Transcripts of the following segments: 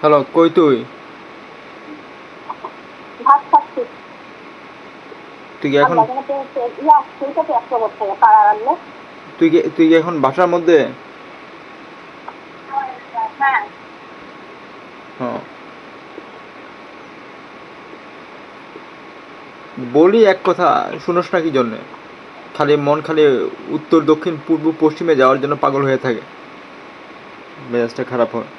Hello, কই তুই? ভাত খাচ্ছি। তুই কি এখন আমরা এখানে সেইটাতে 100 বছর পাড়া আনলে। তুই কি এখন বাসার মধ্যে? হ্যাঁ। হ্যাঁ। বলি এক কথা, শুনোস না কি জন্যে? খালি মন খালি উত্তর দক্ষিণ পূর্ব পশ্চিমে যাওয়ার জন্য পাগল হয়ে থাকে। মেজাজটা খারাপ হয়।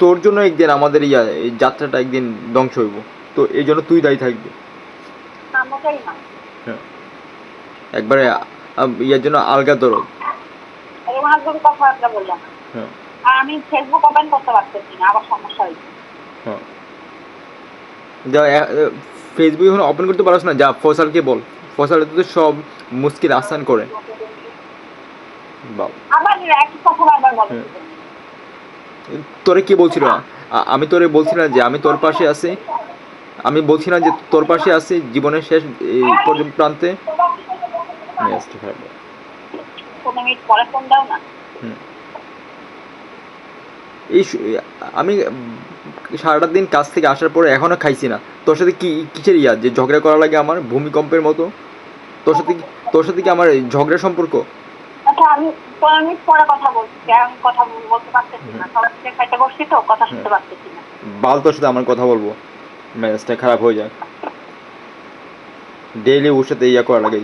তোর জন্য একদিন আমাদের এই যাত্রাটা একদিন ধ্বংস হইব। তো এই জন্য তুই দায়ী থাকবি। না, মোটেই না। হ্যাঁ। একবারে ইয়ার জন্য আলগা দরদ। এরকম একদম কথাবার্তা বললাম। হ্যাঁ। আর আমি ফেসবুক ওপেন করতে পারতেছি না, আবার সমস্যা হয়েছে। হ্যাঁ। যা ফেসবুক এখন ওপেন করতে পারছ না, যা ফয়সালকে বল। ফয়সাল তো সব মুশকিল আসান করে। বাল। আবার একই কথা বারবার বলো হ্যাঁ। কি জন্য? তোরে কি বলছিল? আমি তোরে বলছি না যে আমি তোর পাশে আছি? আমি বলছি না যে তোর পাশে আছি জীবনের শেষ এই পর্যন্ত প্রান্তে? মেজাজটা খারাপ হয়। 15 মিনিট পরে ফোন দাও না। হুম। এই আমি সারাটা দিন কাজ থেকে আসার পরে এখনো খাইছি না। তোর সাথে কি কিসের যে ঝগড়া করা লাগে আমার ভূমিকম্পের মতো? তোর সাথে তোর সাথে কি আমার এই ঝগড়া সম্পর্ক? আচ্ছা, আমি 15 মিনিট পরে কথা বলছি, আমি কথা বলতে পারতেছি হুম। না, সবার সাথে খাইতে বসছি তো কথা হুম। শুনতে পারতেছি না। বাল, তোর সাথে আমার কথা বলবো? মেজাজটা খারাপ হয়ে যায়। ডেইলি ওর সাথে করা লাগে।